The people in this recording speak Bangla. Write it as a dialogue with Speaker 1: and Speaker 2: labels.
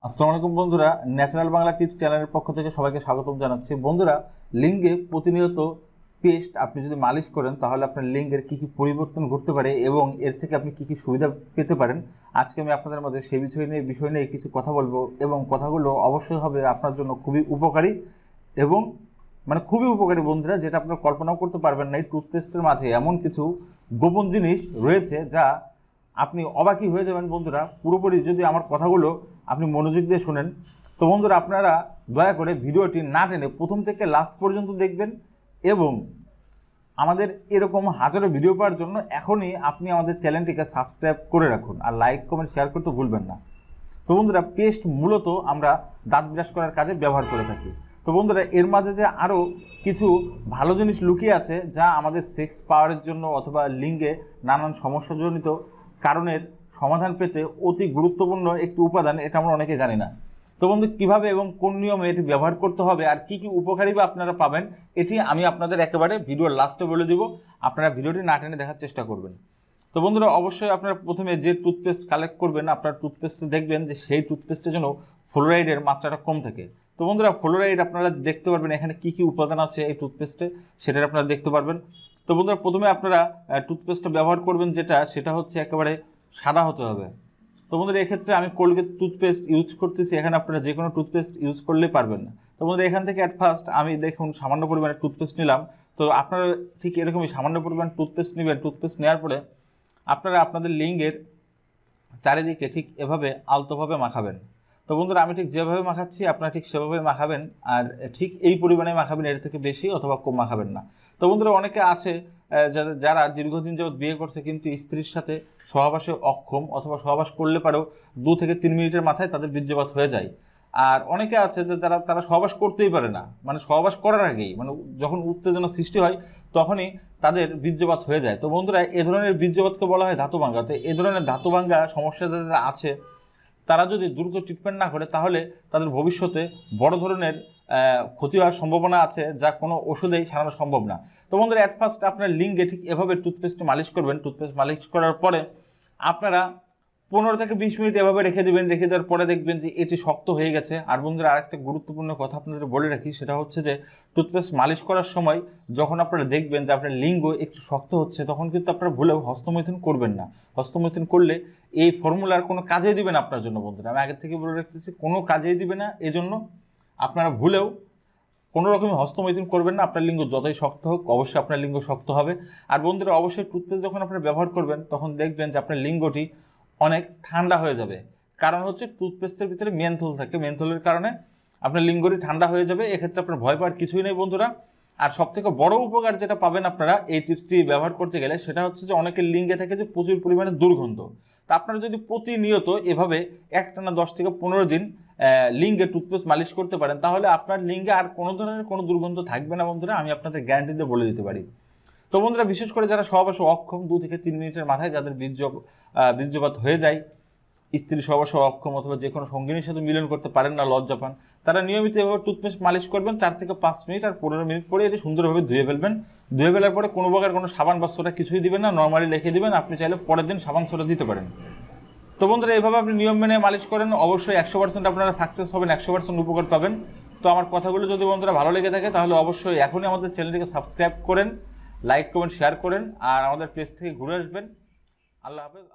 Speaker 1: আসসালামু আলাইকুম বন্ধুরা, ন্যাচারাল বাংলা টিপস চ্যানেলের পক্ষ থেকে সবাইকে স্বাগতম জানাচ্ছি। বন্ধুরা, লিঙ্গে প্রতিনিয়ত পেস্ট আপনি যদি মালিশ করেন তাহলে আপনার লিঙ্গের কী কী পরিবর্তন ঘটতে পারে এবং এর থেকে আপনি কী কী সুবিধা পেতে পারেন, আজকে আমি আপনাদের মাঝে সেই বিষয় নিয়ে কিছু কথা বলবো এবং কথাগুলো অবশ্যই হবে আপনার জন্য খুবই উপকারী এবং খুবই উপকারী বন্ধুরা, যেটা আপনারা কল্পনাও করতে পারবেন না। এই টুথপেস্টের মাঝে এমন কিছু গোপন জিনিস রয়েছে যা আপনি অবাকই হয়ে যাবেন বন্ধুরা। পুরোপুরি যদি আমার কথাগুলো আপনি মনোযোগ দিয়ে শোনেন তো বন্ধুরা, আপনারা দয়া করে ভিডিওটি না টেনে প্রথম থেকে লাস্ট পর্যন্ত দেখবেন এবং আমাদের এরকম হাজারো ভিডিও পাওয়ার জন্য এখনই আপনি আমাদের চ্যানেলটিকে সাবস্ক্রাইব করে রাখুন আর লাইক কমেন্ট শেয়ার করতে ভুলবেন না। তো বন্ধুরা, পেস্ট মূলত আমরা দাঁত ব্রাশ করার কাজে ব্যবহার করে থাকি। তো বন্ধুরা, এর মাঝে যে আরও কিছু ভালো জিনিস লুকিয়ে আছে যা আমাদের সেক্স পাওয়ারের জন্য অথবা লিঙ্গে নানান সমস্যাজনিত কারণের সমাধান পেতে অতি গুরুত্বপূর্ণ একটি উপাদান, এটা আমরা অনেকে জানি না। তো বন্ধু, কীভাবে এবং কোন নিয়মে এটি ব্যবহার করতে হবে আর কি কি উপকারী বা আপনারা পাবেন, এটি আমি আপনাদের একেবারে ভিডিওর লাস্টে বলে দিব। আপনারা ভিডিওটি না টেনে দেখার চেষ্টা করবেন। তো বন্ধুরা, অবশ্যই আপনারা প্রথমে যে টুথপেস্ট কালেক্ট করবেন, আপনার টুথপেস্টে দেখবেন যে সেই টুথপেস্টের জন্য ফ্লোরাইডের মাত্রাটা কম থাকে। তো বন্ধুরা, ফ্লোরাইড আপনারা দেখতে পারবেন এখানে কি কি উপাদান আছে এই টুথপেস্টে, সেটা আপনারা দেখতে পারবেন। তো বন্ধুরা, প্রথমে আপনারা টুথপেস্টটা ব্যবহার করবেন সেটা হচ্ছে একেবারে সাদা হতে হবে। তো বন্ধুরা, এক্ষেত্রে আমি কোলগেট টুথপেস্ট ইউজ করতেছি, এখানে আপনারা যে কোনো টুথপেস্ট ইউজ করলেই পারবেন না। তো বন্ধুরা, এখান থেকে অ্যাট ফার্স্ট আমি দেখুন সামান্য পরিমাণে টুথপেস্ট নিলাম। তো আপনারা ঠিক এরকমই সামান্য পরিমাণ টুথপেস্ট নেবেন। টুথপেস্ট নেওয়ার পরে আপনারা আপনাদের লিঙ্গের চারিদিকে ঠিক এভাবে আলতোভাবে মাখাবেন। তো বন্ধুরা, আমি ঠিক যেভাবে মাখাচ্ছি আপনারা ঠিক সেভাবে মাখাবেন, আর ঠিক এই পরিমাণে মাখাবেন, এর থেকে বেশি অথবা কম মাখাবেন না। তো বন্ধুরা, অনেকে আছে যারা দীর্ঘদিন যাবৎ বিয়ে করছে কিন্তু স্ত্রীর সাথে সহবাসে অক্ষম অথবা সহবাস করলে পারেও 2 থেকে 3 মিনিটের মাথায় তাদের বীর্যপাত হয়ে যায়। আর অনেকে আছে যে তারা সহবাস করতেই পারে না, সহবাস করার আগেই যখন উত্তেজনা সৃষ্টি হয় তখনই তাদের বীর্যপাত হয়ে যায়। তো বন্ধুরা, এ ধরনের বীর্যপাতকে বলা হয় ধাতু ভাঙ্গা। তো এ ধরনের ধাতু ভাঙ্গা সমস্যা যাদের আছে তারা যদি দ্রুত ট্রিটমেন্ট না করে তাহলে তাদের ভবিষ্যতে বড় ধরনের ক্ষতি হওয়ার সম্ভাবনা আছে, যা কোনো ওষুধেই সারানো সম্ভব না। তো বন্ধুরা, অ্যাট ফার্স্ট আপনার লিঙ্গে ঠিক এভাবে টুথপেস্ট মালিশ করবেন। টুথপেস্ট মালিশ করার পরে আপনারা 15 থেকে 20 মিনিট এভাবে রেখে দেবেন। রেখে দেওয়ার পরে দেখবেন যে এটি শক্ত হয়ে গেছে। আর বন্ধুরা, আরেকটা গুরুত্বপূর্ণ কথা আপনাদের বলে রাখি, সেটা হচ্ছে যে টুথপেস্ট মালিশ করার সময় যখন আপনারা দেখবেন যে আপনার লিঙ্গ একটু শক্ত হচ্ছে, তখন কিন্তু আপনারা ভুলেও হস্তমৈথুন করবেন না। হস্তমৈথুন করলে এই ফর্মুলার কোনো কাজেই দিবে না আপনার জন্য বন্ধুরা। আমি আগে থেকে বলে রাখতেছি, কোনো কাজেই দিবে না। এজন্য আপনারা ভুলেও কোনো রকমের হস্তমৈথুন করবেন না। আপনার লিঙ্গ যতই শক্ত হোক, অবশ্যই আপনার লিঙ্গ শক্ত হবে। আর বন্ধুরা, অবশ্যই টুথপেস্ট যখন আপনারা ব্যবহার করবেন তখন দেখবেন যে আপনার লিঙ্গটি অনেক ঠান্ডা হয়ে যাবে। কারণ হচ্ছে টুথপেস্টের ভিতরে মেনথল থাকে, মেনথলের কারণে আপনার লিঙ্গটি ঠান্ডা হয়ে যাবে। এক্ষেত্রে আপনার ভয় পাওয়ার কিছুই নেই বন্ধুরা। আর সবথেকে বড় উপকার যেটা পাবেন আপনারা এই টিপসটি ব্যবহার করতে গেলে, সেটা হচ্ছে যে অনেকের লিঙ্গে থাকে যে প্রচুর পরিমাণে দুর্গন্ধ। তা আপনারা যদি প্রতিনিয়ত এভাবে একটানা 10 থেকে 15 দিন লিঙ্গে টুথপেস্ট মালিশ করতে পারেন, তাহলে আপনার লিঙ্গে আর কোনো ধরনের কোনো দুর্গন্ধ থাকবে না বন্ধুরা। আমি আপনাদের গ্যারান্টি দিয়ে বলে দিতে পারি। তো বন্ধুরা, বিশেষ করে যারা সহবাসে অক্ষম, 2 থেকে 3 মিনিটের মাথায় যাদের বীর্যপাত হয়ে যায়, স্ত্রী সহবাসে অক্ষম অথবা যে কোনো সঙ্গিনীর সাথে মিলন করতে পারেন না, লজ্জা পান, তারা নিয়মিত এভাবে টুথপেস্ট মালিশ করবেন 4 থেকে 5 মিনিট। আর 15 মিনিট পরে এটি সুন্দরভাবে ধুয়ে ফেলবেন। ধুয়ে ফেলার পরে কোনো প্রকার কোনো সাবান বা সোডা কিছুই দিবেন না, নর্মালি রেখে দিবেন। আপনি চাইলে পরের দিন সাবান সোডা দিতে পারেন। তো বন্ধুরা, এইভাবে আপনি নিয়ম মেনে মালিশ করেন, অবশ্যই 100% আপনারা সাকসেস হবেন, 100% উপকার পাবেন। তো আমার কথাগুলো যদি বন্ধুরা ভালো লেগে থাকে তাহলে অবশ্যই এখনই আমাদের চ্যানেলটিকে সাবস্ক্রাইব করেন, লাইক কমেন্ট শেয়ার করেন আর আমাদের পেজ থেকে ঘুরে আসবেন। আল্লাহ হাফেজ।